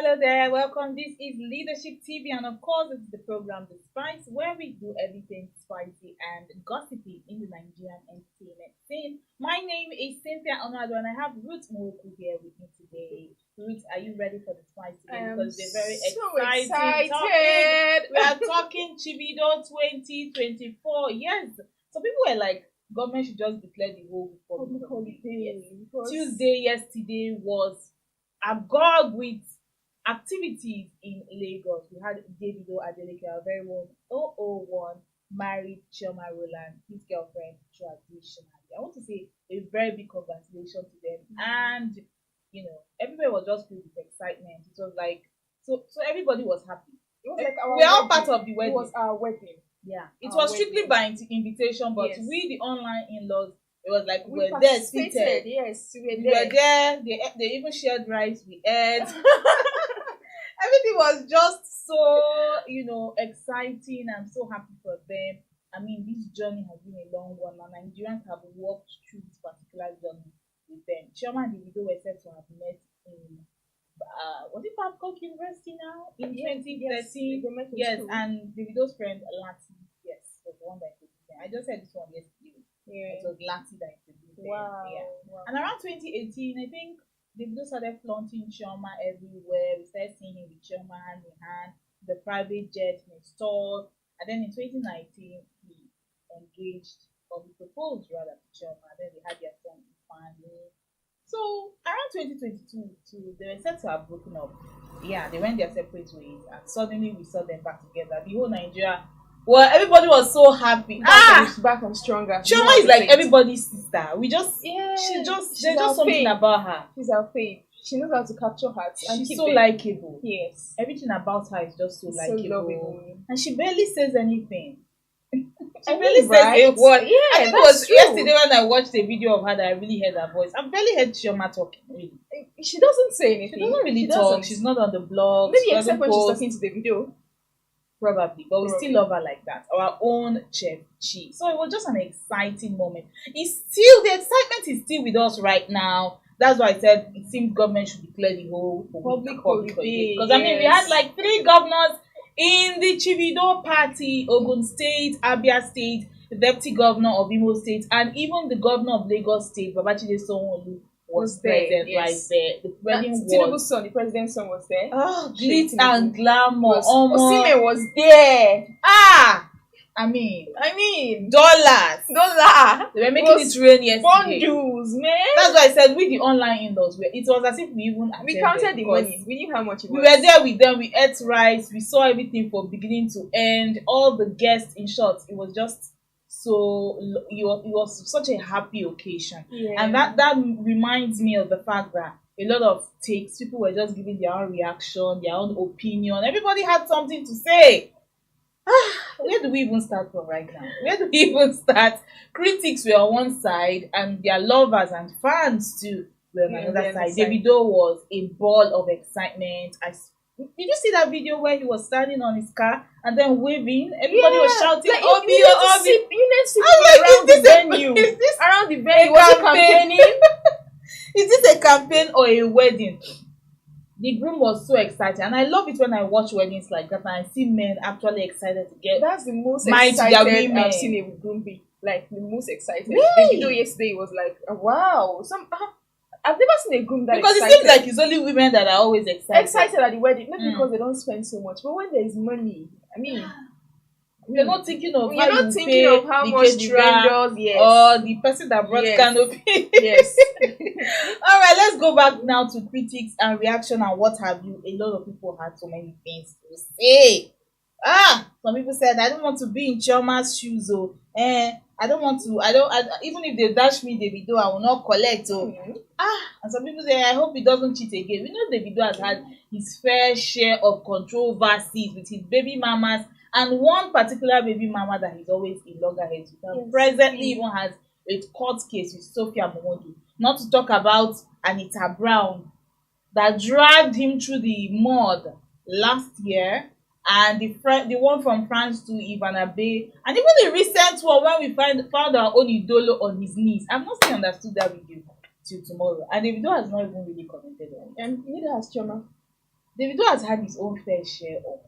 Hello there, welcome. This is Leadership TV, and of course, it's the program The Spice, where we do everything spicy and gossipy in the Nigerian entertainment scene. My name is Cynthia Onado, and I have Ruth Moku here with me today. Ruth, are you ready for the spice today? Because it's a very exciting topic. We are talking Chivido 2024. Yes, some people were like, government should just declare the whole public holiday. Yes. Tuesday yesterday was agog with activities in Lagos. We had Davido Adeleke, our very own 001, married Chioma Roland, his girlfriend, traditionally. I want to say a very big congratulations to them. And everybody was just filled with excitement. It was like so everybody was happy. It was like we're all part of the wedding. It was our wedding. Yeah. It was strictly by invitation, but we the online in-laws, it was like we were there seated. Yes, we were there. They even shared rice, we ate. Everything was just so, exciting. I'm so happy for them. I mean, this journey has been a long one. Now, Nigerians have walked through this particular journey with them. Chioma and Chivido were said to have met in, was it Babcock University now? In 2013. Yes, and Davido's friend, Lati, yes, was the one that introduced them. I just said this one yesterday. Yeah. It was Lati that introduced them. Wow. And around 2018, I think, Davido started flaunting Chioma everywhere. We started seeing him with Chioma hand in hand, the private jet installed. And then in 2019, he engaged, or he proposed rather to Chioma. Then they had their son finally. So around 2022, too, they were said to have broken up. Yeah, they went their separate ways, and suddenly we saw them back together. The whole Nigeria, well, everybody was so happy. Back and stronger. Chioma is like everybody's sister. There's just something about her. She's our faith. She knows how to capture hearts. And she's so likable. Yes. Everything about her is just so likable. Lovable. And she barely says anything. She barely says a word. Yeah, I think it was yesterday when I watched a video of her that I really heard her voice. I've barely heard Chioma talking, really. She doesn't say anything. She doesn't really talk. She's not on the blog. Maybe except when she's talking to the video. Probably, but we still love her like that. Our own Chef Chi. So it was just an exciting moment. The excitement is still with us right now. That's why I said it seems government should declare the whole public holiday. Because I mean, we had like 3 governors in the Chivido party: Ogun State, Abia State, the Deputy Governor of Imo State, and even the Governor of Lagos State, Babachide Sanwo-Olu, was present right there. The wedding Tinubu's son, the president's son, was there. Oh, glitz and glamour. Osime was there. I mean, dollars. They were making it rain yesterday. Bundles, man. That's why I said with the online in-laws, it was as if we even counted the money. We knew how much it was. We were there with them. We ate rice. We saw everything from beginning to end. All the guests, in short, it was just so. It was such a happy occasion, and that reminds me of the fact that a lot of takes, people were just giving their own reaction, their own opinion. Everybody had something to say. Where do we even start from right now? Where do we even start? Critics were on one side, and their lovers and fans too were on another side. Davido was a ball of excitement. Did you see that video where he was standing on his car and then waving? Everybody was shouting, like, Obi, you need to see around the venue. Around the venue. Was he campaigning? Is this a campaign or a wedding? The groom was so excited, and I love it when I watch weddings like that and I see men actually excited to get. That's the most excited I've seen a groom be. Like the most excited. Really? The video yesterday was like, wow. I've never seen a groom that because excited. It seems like it's only women that are always excited. Excited at the wedding, maybe because they don't spend so much. But when there is money, I mean. You're not thinking of how much the vendors, or the person that brought canopy. Yes. All right, let's go back now to critics and reaction and what have you. A lot of people had so many things to say. Some people said, I don't want to be in Chioma's shoes. I don't want to. Even if they dash me Davido, I will not collect. And some people say, I hope he doesn't cheat again. We know Davido has had his fair share of controversies with his BabyMamas. And one particular baby mama that he's always in loggerheads with, presently even has a court case with Sophia Momodu. Not to talk about Anita Brown, that dragged him through the mud last year, and the one from France to Ivana Bay, and even the recent one when we found our own Idolo on his knees. I've not still understood that video till tomorrow, and Davido has not even really commented on it. And neither has Chioma. Davido has had his own fair share of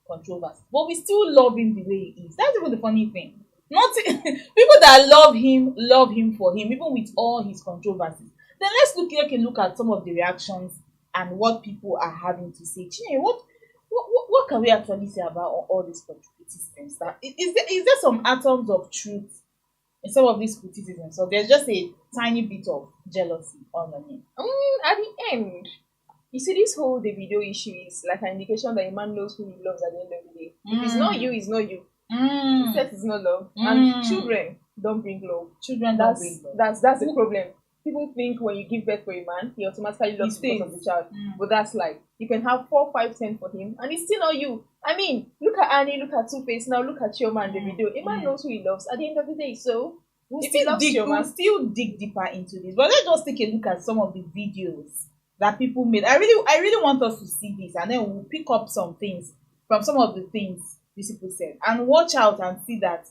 controversy, but we still love him the way he is. That's even the funny thing. Not people that love him for him, even with all his controversies. Then let's take a look at some of the reactions and what people are having to say. Chineye, what can we actually say about all these criticisms? That is there some atoms of truth in some of these criticisms, or there's just a tiny bit of jealousy on it? At the end, you see, this whole the video issue is like an indication that a man knows who he loves at the end of the day. If it's not you, it's not you. Sex is not love, and children don't bring love. Children don't bring love. That's the problem. People think when you give birth for a man, he automatically loves you because of the child. But that's like, you can have 4, 5, 10 for him, and it's still not you. I mean, look at Annie, look at Two-Face, now look at Chioma and the video. A man knows who he loves at the end of the day. So we'll still dig deeper into this. But let's just take a look at some of the videos that people made. I really want us to see this, and then we'll pick up some things from some of the things these people said, and watch out and see that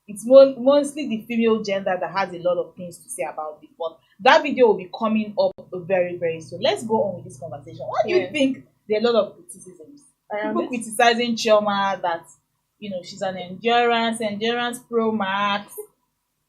it's mostly the female gender that has a lot of things to say about this. But that video will be coming up very, very soon. Let's go on with this conversation. What do you think? There are a lot of criticisms. People criticizing Chioma that, she's an endurance pro max.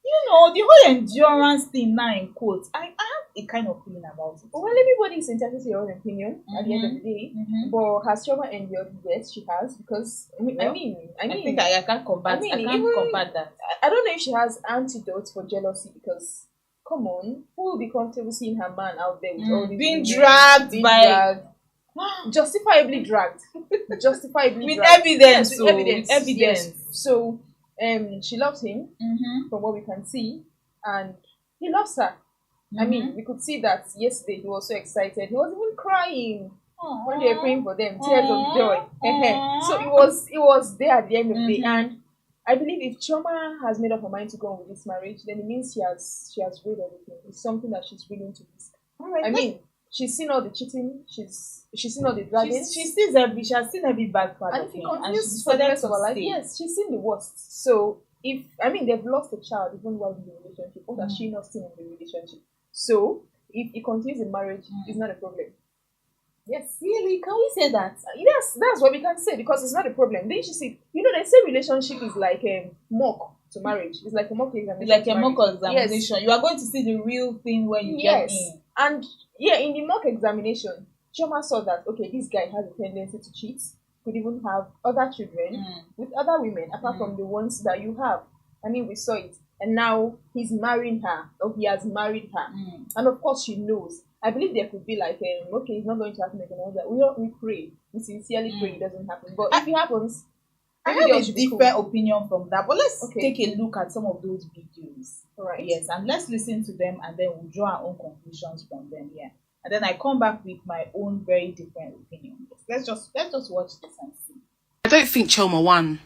The whole endurance thing now in quotes. I have a kind of feeling about it. Well, everybody is entitled to their own opinion at the end of the day. But has Chioma endured? Yes, she has. Because I think I can't combat. I can't combat that. I don't know if she has antidotes for jealousy, because come on, who will be comfortable seeing her man out there with all these being dragged justifiably dragged with dragged. evidence? Yes, with evidence. Evidence. Yes. So she loves him from what we can see, and he loves her. I mean, we could see that yesterday he was so excited. He was even crying when they were praying for them, tears of joy. So it was there at the end of the day. And I believe if Chioma has made up her mind to go on with this marriage, then it means she has weighed everything. It's something that she's willing to risk. I mean, she's seen all the cheating, she's seen all the dragging. She has seen every bad part and of if it him, continues for the rest of her life, yes, she's seen the worst. So they've lost a child even while in the relationship. What has she not seen in the relationship? So if it continues in marriage, it's not a problem. Yes, really? Can we say that? Yes, that's what we can say, because it's not a problem. Then you see, they say relationship is like a mock to marriage. It's like a mock examination. It's like a mock examination. Yes. You are going to see the real thing when you get in. And in the mock examination, Chioma saw that, okay, this guy has a tendency to cheat, could even have other children with other women apart from the ones that you have. I mean, we saw it. And now he's marrying her, or he has married her. And of course she knows. I believe there could be like, okay, it's not going to happen again. We pray. We sincerely pray it doesn't happen. But if it happens, I have a different opinion from that. But let's take a look at some of those videos. Right. Yes, and let's listen to them, and then we'll draw our own conclusions from them. Yeah. And then I come back with my own very different opinion. Let's just watch this and see. I don't think Chioma won.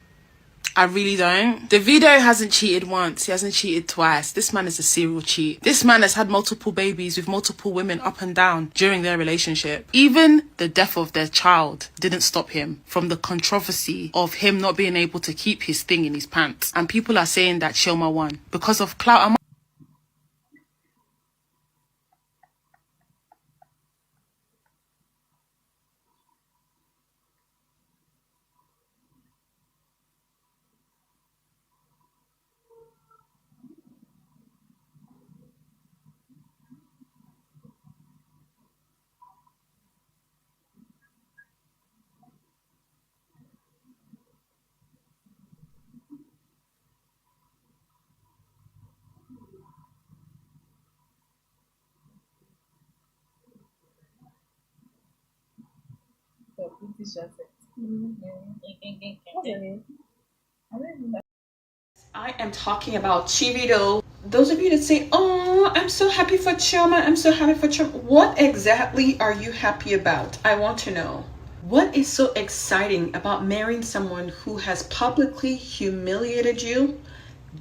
I really don't. Davido hasn't cheated once. He hasn't cheated twice. This man is a serial cheat. This man has had multiple babies with multiple women up and down during their relationship. Even the death of their child didn't stop him from the controversy of him not being able to keep his thing in his pants. And people are saying that Chioma won because of clout. I am talking about Chivido. Those of you that say, oh, I'm so happy for Chioma, I'm so happy for Chioma. What exactly are you happy about? I want to know. What is so exciting about marrying someone who has publicly humiliated you,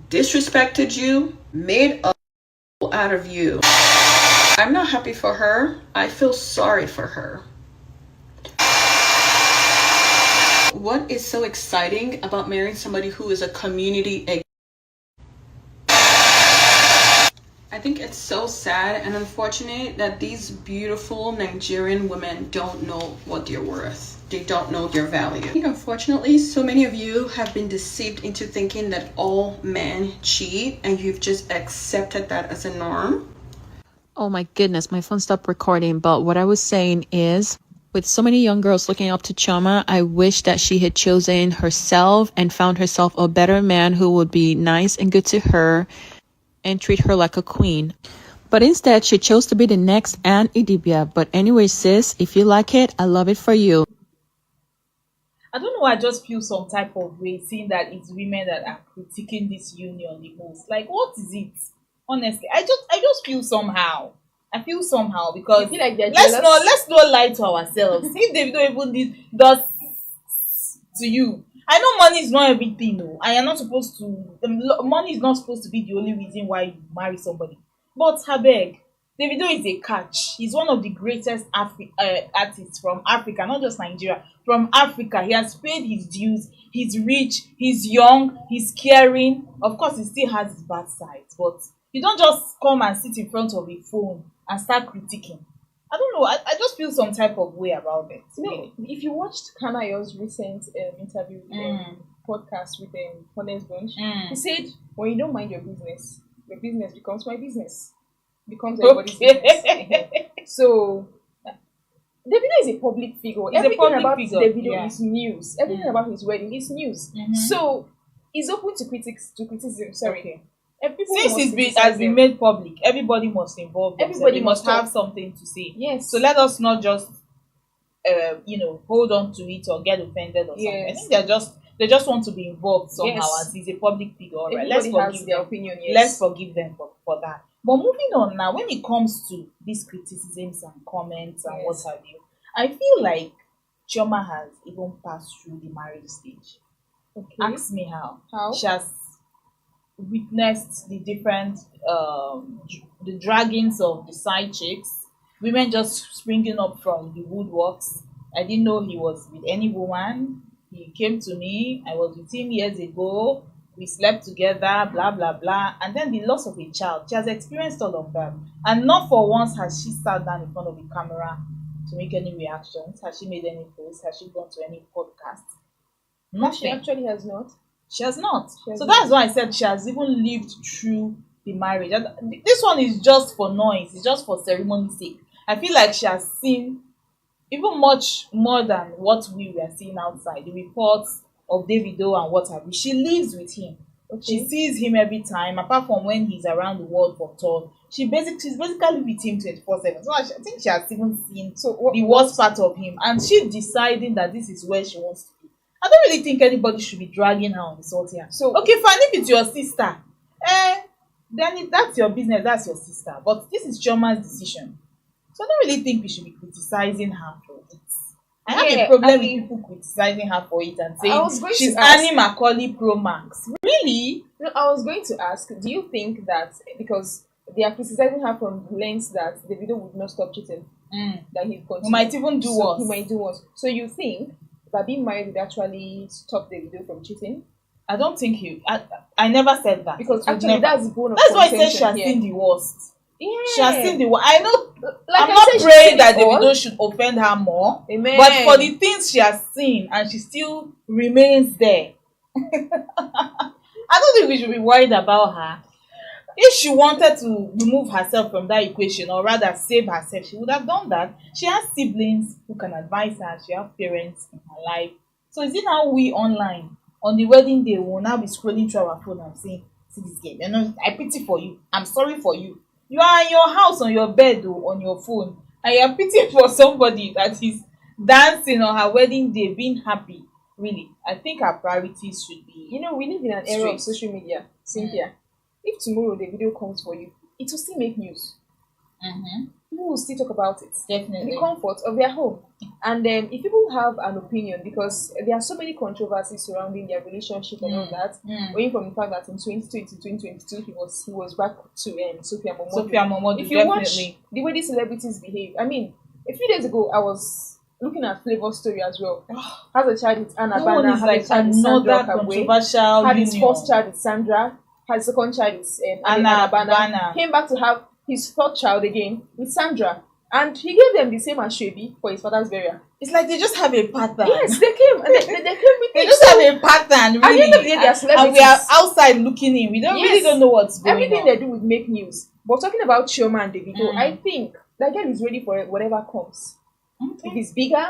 disrespected you, made a fool out of you? I'm not happy for her. I feel sorry for her. What is so exciting about marrying somebody who is a community? I I think it's so sad and unfortunate that these beautiful Nigerian women don't know what they're worth. They don't know their value. I think unfortunately so many of you have been deceived into thinking that all men cheat and you've just accepted that as a norm. Oh my goodness, my phone stopped recording. But what I was saying is, with so many young girls looking up to Chioma, I wish that she had chosen herself and found herself a better man who would be nice and good to her and treat her like a queen. But instead, she chose to be the next Anne Idibia. But anyway, sis, if you like it, I love it for you. I don't know, I just feel some type of way seeing that it's women that are critiquing this union the most. Like, what is it? Honestly, I just feel somehow. I feel somehow because You feel like they're let's jealous? not lie to ourselves. If they don't even does to you, I know money is not everything, no. I am not supposed to. Money is not supposed to be the only reason why you marry somebody. But Habeg, Davido is a catch. He's one of the greatest artists from Africa, not just Nigeria. From Africa, he has paid his dues. He's rich. He's young. He's caring. Of course, he still has his bad sides, but you don't just come and sit in front of a phone and start critiquing. I don't know. I just feel some type of way about it. You know, Really. if you watched Kanayo's recent interview podcast with Honest Bunch, he said, when you don't mind your business becomes my business. Becomes everybody's business. So, Davido is a public figure. He's a Everything public about figure, Davido yeah. is news. Everything about his wedding is news. So, he's open to criticism. Sorry. Okay. People Since must it's criticize has been them. made public, everybody must involve themselves. Everybody They must must have talk. something to say. Yes. So let us not just hold on to it or get offended or something. I Yes. think they just want to be involved somehow Yes. as he's a public figure. All right, Everybody let's has forgive their them. opinion, yes. Let's forgive them for that. But moving on now, when it comes to these criticisms and comments and what Yes. have you, I feel like Chioma has even passed through the marriage stage. Okay. Ask me how. How? She has witnessed the different the draggings of the side chicks, women just springing up from the woodworks. I didn't know he was with any woman. He came to me. I was with him years ago. We slept together, blah blah blah. And then the loss of a child. She has experienced all of that. And not for once has she sat down in front of the camera to make any reactions. Has she made any posts? Has she gone to any podcast? She Nothing. actually has not. She has not. She has So not. that's why I said she has even lived through the marriage. And this one is just for noise. It's just for ceremony's sake. I feel like she has seen even much more than what we were seeing outside. The reports of Davido and what have you. She lives with him. She sees him every time, apart from when he's around the world for tour. She's basically with him 24/7. So I think she has even seen the worst part of him, and she's deciding that this is where she wants to be. I don't really think anybody should be dragging her on the salt here. So Okay, fine, if it's your sister, then that's your business, that's your sister. But this is Chioma's decision. So I don't really think we should be criticizing her for it. I have Yeah, a problem I mean, with people criticizing her for it and I was saying going she's to ask- Annie Macaulay Pro Max. Really? No, I was going to ask, do you think that because they are criticizing her from the lens that Davido would not stop cheating, that he'd continue? He might even do worse. He might do worse. So you think that being married would actually stop Davido from cheating? I don't think he. I never said that. Because It would actually never. that's the bone of That's why I said she contention has here. seen the worst. Yeah. She has seen the worst. I know. Like I'm I not said, she's praying seen that it all. Davido should offend her more. Amen. But for the things she has seen and she still remains there, I don't think we should be worried about her. If she wanted to remove herself from that equation, or rather save herself, she would have done that. She has siblings who can advise her. She has parents in her life. So is it now we online on the wedding day will now be scrolling through our phone and saying, "See this game, you know, I pity for you. I'm sorry for you. You are in your house on your bed or on your phone, and you are pitying for somebody that is dancing on her wedding day, being happy." Really, I think our priorities should be. You know, we live in an era of Straight. social media, Cynthia. If tomorrow the video comes for you, it will still make news. People will still talk about it. In Definitely. the comfort of their home. And then if people have an opinion, because there are so many controversies surrounding their relationship and all that, going from the fact that in 2020 2022 he was back to Sophia Momodu. Sophia Momodu, If you watch definitely. the way these celebrities behave, I mean, a few days ago I was looking at Flavor's story as well. Has a child with Anna That one Bana, is had like a child with Sandra another Kabwe, controversial had his union. first child with Sandra. had second child with Anna Bana, Bana. came back to have his third child again with Sandra. And he gave them the same Ashwebi for his father's burial. It's like they just have a pattern. Yes, they came. And they came with They it. just have a pattern, really. At the end of the day, they are celebrities. And we are outside looking in. We really don't know what's going Everything on. they do would make news. But talking about Chioma and Davido, I think that girl is ready for whatever comes. Okay. If it's bigger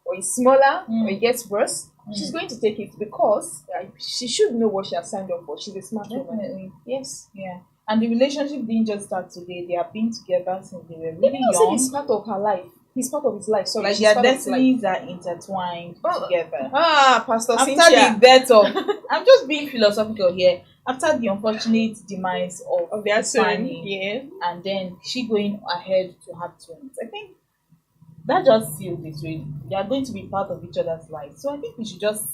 or it's smaller or it gets worse, she's going to take it because she should know what she has signed up for. She's a smart woman. Definitely. Yes. Yeah. And the relationship didn't just start today. They have been together since they were really Davido said young. he's part of her life. He's part of his life. Sorry, Like she's their part of his life. destinies are intertwined together. Pastor After Cynthia. the death of, I'm just being philosophical here. After the unfortunate demise of their son, Tiffany, and then she going ahead to have twins, I think that just seals this way. They are going to be part of each other's lives. So I think we should just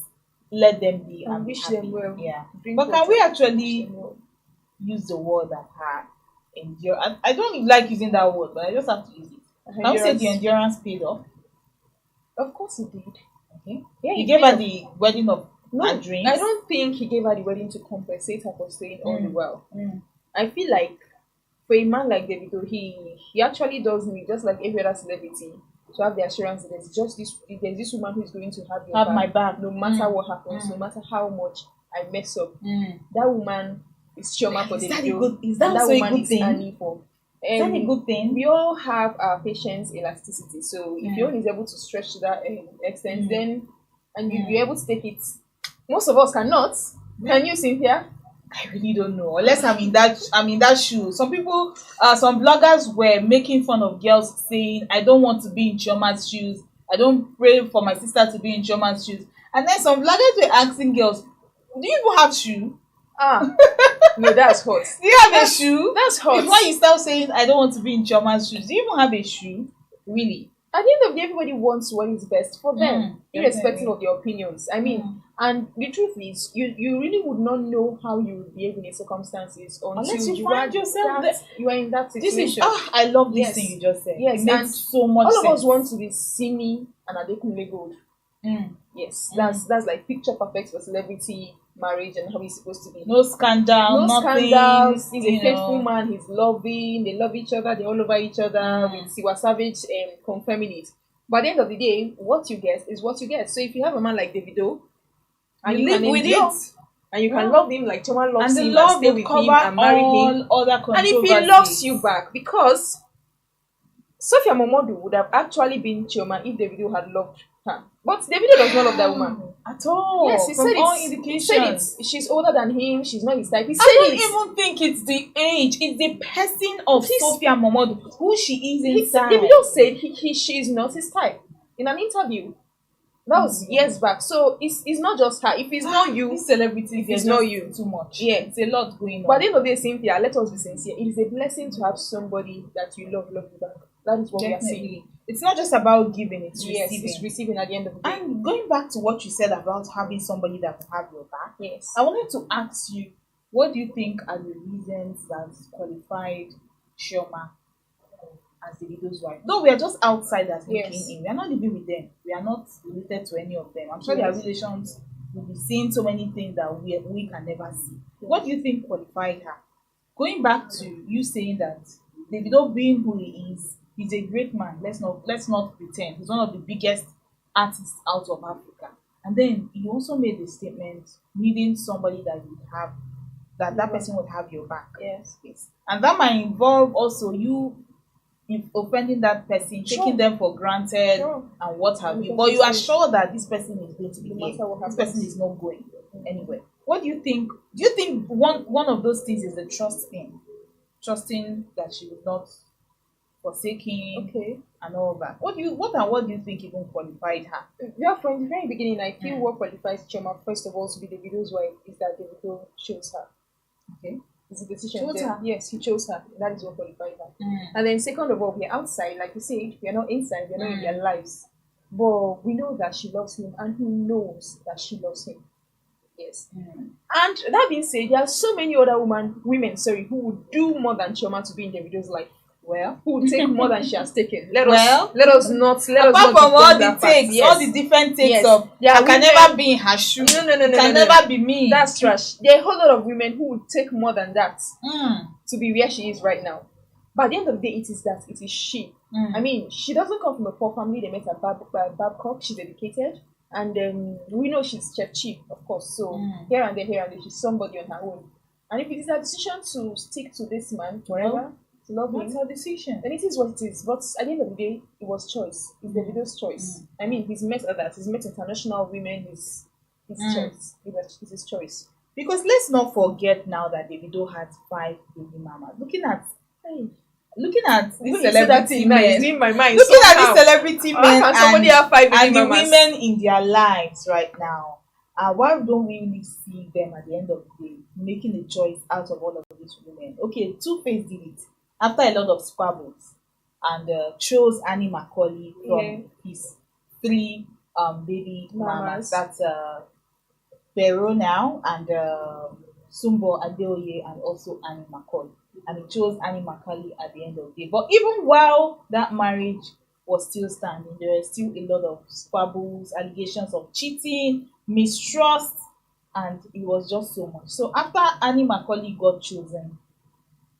let them be and wish be them happy. well. Yeah. Drink But can water. we actually use the word that her endure? I don't even like using that word, but I just have to use it. Can we say the endurance paid off? Of course he did. Okay. Yeah, He gave her the wedding of No, her dreams. I don't think he gave her the wedding to compensate her for staying unwell. Mm. I feel like for a man like Davido, he actually does need, just like every other celebrity, to have the assurance that there's this woman who is going to have your Have my back. no matter what happens, no matter how much I mess up. Mm. That woman is Chioma for Is Davido. that a good- is and that also a woman good is thing? Annie for. Is that a good thing? We all have our patience elasticity. So if your own is able to stretch to that extent, then and you're able to take it. Most of us cannot. Can you, Cynthia? I really don't know. Unless I'm in that shoe. Some people, some bloggers were making fun of girls saying, "I don't want to be in Chioma's shoes. I don't pray for my sister to be in Chioma's shoes." And then some bloggers were asking girls, "Do you even have shoe? No, that's hot. Do you have a shoe? That's hot. Before you start saying, I don't want to be in Chioma's shoes, do you even have a shoe? Really?" At the end of the day, everybody wants what is best for them, irrespective definitely. of their opinions. I mean, and the truth is, you really would not know how you would behave in a circumstances Unless until you find are yourself you are in that This situation. is I love this Yes. thing you just said. Yes, It and makes so much all of sense. us want to be Simi and Adekunle Gold. Yes, that's like picture perfect for celebrity marriage and how it's supposed to be. No scandal, No nothing. scandals. He's a you faithful know. man. He's loving. They love each other. They're all over each other. With Siwa Savage confirming it. But at the end of the day, what you get is what you get. So if you have a man like Davido, and You live can with endure, it. and you can love him like Chioma loves And the him, love and stay will with cover him and marry all him, other and controversies. if he loves you back, because Sophia Momodu would have actually been Chioma if Davido had loved her. But Davido does not love that woman. At all. Yes, he From said all it. He indications. said it. She's older than him. She's not his type. He said I don't it. even think it's the age. It's the person of Sophia Momodu, who she is He, inside. Davido said she's not his type in an interview. That was years back. So it's not just her. If it's not you, These celebrities, it's they're not just you. too much. Yeah. It's a lot going on. But at the end of the day, Cynthia, let us be sincere. It is a blessing to have somebody that you love you back. That is what we are saying. Definitely. It's not just about giving, it's Yes, receiving. it's receiving at the end of the day. And going back to what you said about having somebody that will have your back, Yes. I wanted to ask you, what do you think are the reasons that qualified Chioma as Davido's wife? Though we are just outsiders looking Yes. in, we are not living with them. We are not related to any of them. I'm sure their Yes. relations will be seeing so many things that we can never see. What do you think qualified her? Going back to you saying that Davido being who he is, he's a great man. Let's not pretend. He's one of the biggest artists out of Africa. And then he also made the statement needing somebody that would have that person would have your back. Yes. And that might involve also you offending that person, Sure. taking them for granted, Sure. and what have you. Because But you are it's- sure that this person is going to be No here. matter what This happens. person is not going anywhere. What do you think? Do you think one of those things is the trust thing? Trusting that she would not forsake him Okay. and all that. What do you think even qualified her? Yeah, from the very beginning, I feel what qualifies Chioma, first of all, to be Davido's wife is that Davido chose her. Okay. It's a decision. Chose there. her? Yes, he chose her. That is what qualified her. And then second of all, we're outside, like you said, we're not inside, we're not in their lives. But we know that she loves him and he knows that she loves him. Yes. And that being said, there are so many other women, who would do more than Chioma to be in Davido's life. Well, who will take more than she has taken. Let apart us not from all the takes, all the different takes of there I can never be in her shoe. No, can never be me. That's trash. There are a whole lot of women who will take more than that Mm. to be where she is right now. But at the end of the day, it is she. I mean, she doesn't come from a poor family. They met at Babcock. She's educated. And we know she's Chef Chief, of course. So here and there, she's somebody on her own. And if it is her decision to stick to this man forever, to love him, That's her decision. then it is what it is. But at the end of the day, it was choice. It's Davido's choice. I mean, he's met others. He's met international women. His choice. It's his choice. Because let's not forget now that Davido had 5 baby mamas. Looking at these celebrity men. In my mind. Looking at these celebrity men can somebody have 5 baby and the mamas? women in their lives right now. Why don't we really see them at the end of the day making a choice out of all of these women? Okay, Two-Face did it after a lot of squabbles and chose Annie Macaulay from his 3 baby mamas. That's Pero now and Sumbo Adeoye and also Annie Macaulay. And he chose Annie Macaulay at the end of the day. But even while that marriage was still standing, there were still a lot of squabbles, allegations of cheating, mistrust, and it was just so much. So after Annie Macaulay got chosen,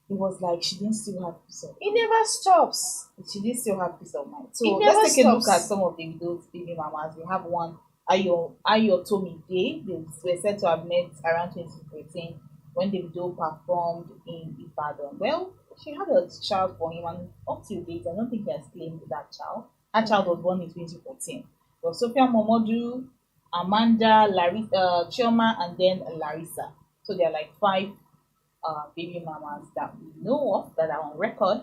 it was like she didn't still have peace of mind. It never stops. She didn't still have peace of mind. So It never let's take a look stops. at some of those baby mamas. We have one, Ayotomi Day. They were said to have met around 2013 when Davido performed in Ibadan. Well, she had a child for him, and up till date, I don't think he has claimed that child. That child was born in 2014. So Sophia Momodu, Amanda, Larissa, Chioma, and then Larissa. So there are like 5 baby mamas that we know of that are on record.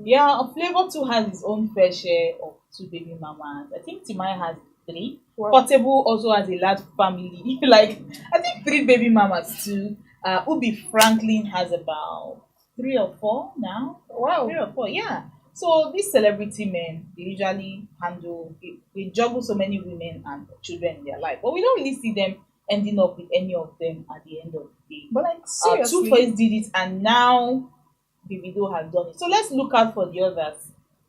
Yeah, Flavor too has his own fair share of 2 baby mamas. I think Timaya has 3. Wow. Portable also has a large family. Like I think 3 baby mamas too. Ubi Franklin has about 3 or 4 now. Wow. 3 or 4, yeah. So these celebrity men, they usually they juggle so many women and children in their life, but we don't really see them ending up with any of them at the end of the day. But like seriously, Two-Face did it, and now Davido has done it. So let's look out for the others.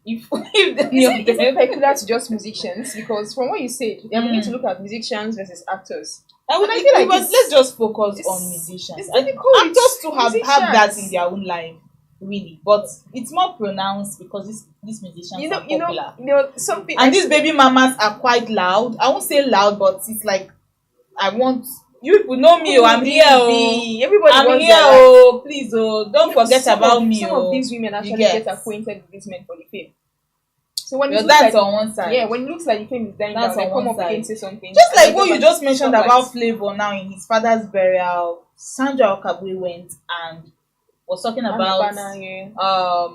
If any is of it them, peculiar to just musicians? Because from what you said, I'm going to look at musicians versus actors. I would I feel feel like like let's just focus it's- on musicians. it's And difficult with actors to have that musicians. in their own life, really, but it's more pronounced because these musicians are popular. Something. And these baby mamas are quite loud. I won't say loud, but it's like I want you people know me. Oh, I'm here. Oh, Everybody I'm wants here. their life. Oh, please. Oh, don't forget about me. Some Oh, of these women actually get. get acquainted with these men for the fame. So when it Well, looks that's like, on one side. yeah, when it looks like the fame is dying That's down, they on come one up again side. and say something. Just And like they what get you back just to mentioned spotlight. about Flavor now in his father's burial, Sandra Okabwe went and was talking And about Banana, yeah.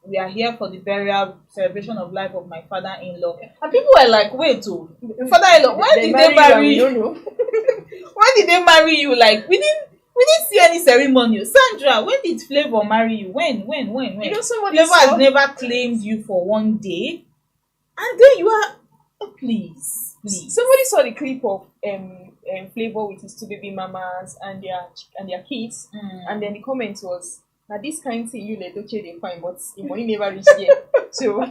we are here for the burial celebration of life of my father-in-law, and people were like, wait, oh, your father-in-law, when did they marry you? you? We don't know. When did they marry you? Like we didn't see any ceremony. Sandra, when did Flavor marry you? When? You know, somebody Flavor saw, has never claimed you for one day, and then you are please. somebody saw the clip of Flavor with his 2 baby mamas and their kids, and then the comment was, "Now this kind thing you let Doche they fine, but the money never reached here." So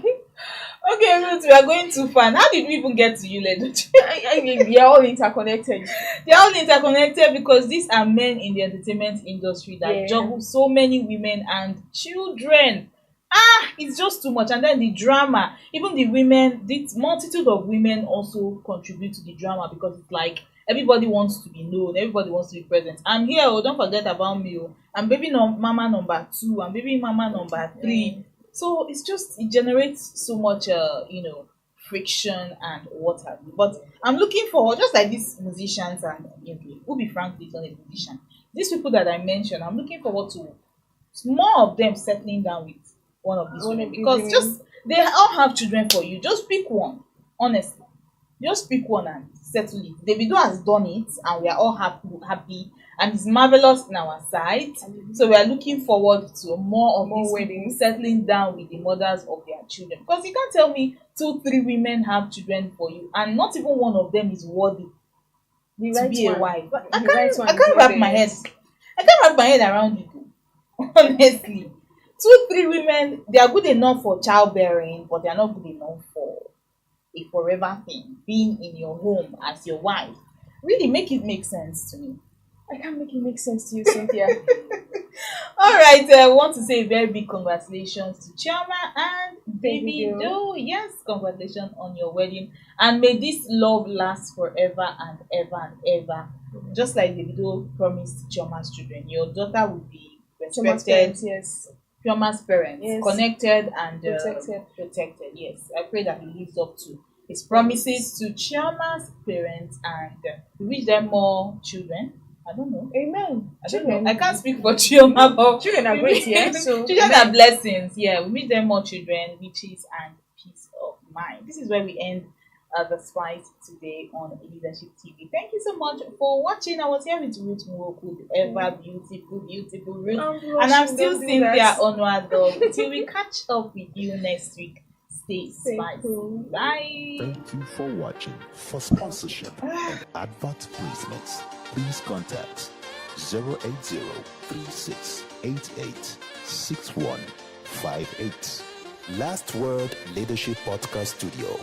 Okay, Ruth, we are going too far. How did we even get to you, Ledo? I mean, we are all interconnected. They are all interconnected because these are men in the entertainment industry that Yeah. juggle so many women and children. It's just too much. And then the drama, even the women, this multitude of women also contribute to the drama because it's like everybody wants to be known, everybody wants to be present. I'm here, oh, don't forget about me. Oh. I'm baby mama number 2, I'm baby mama number 3. So it generates so much friction and what have you. But I'm looking forward, just like these musicians and Ubi Franklin is not a musician. These people that I mentioned, I'm looking forward to more of them settling down with one of these women because just they all have children for you. Just pick one, honestly. Just pick one and settle it. Davido has done it, and we are all happy, and it's marvelous in our sight. So we are looking forward to more of these weddings settling down with the mothers of their children. Because you can't tell me 2-3 women have children for you, and not even one of them is worthy to be a wife. I can't wrap my head. I can't wrap my head around it, honestly. 2, 3 women, they are good enough for childbearing, but they are not good enough for a forever thing, being in your home as your wife. Really make it make sense to me. I can't make it make sense to you, Cynthia. All right, I want to say a very big congratulations to Chioma and Chivido. Chivido. Yes, congratulations on your wedding, and may this love last forever and ever and ever. Just like Chivido promised Chioma's children, your daughter will be Chioma's respected. parents, yes. Chioma's parents, Yes. connected and Protected. Yes, I pray that he lives up to his promises to Chioma's parents, and we wish them more children. I don't know. Amen. I don't know. I can't speak for Chioma, but Children are great, yeah. So children are blessings. Yeah, we wish them more children, riches, and peace of mind. This is where we end the Spice today on Leadership TV. Thank you so much for watching. I was here with Ruth Mwoku, the ever beautiful Ruth, and I'm still Cynthia Onwado. Till we catch up with you next week. Stay spicy. Cool. Bye. Thank you for watching. For sponsorship and advert placements, please contact 080-3688-6158. Last Word Leadership Podcast Studio.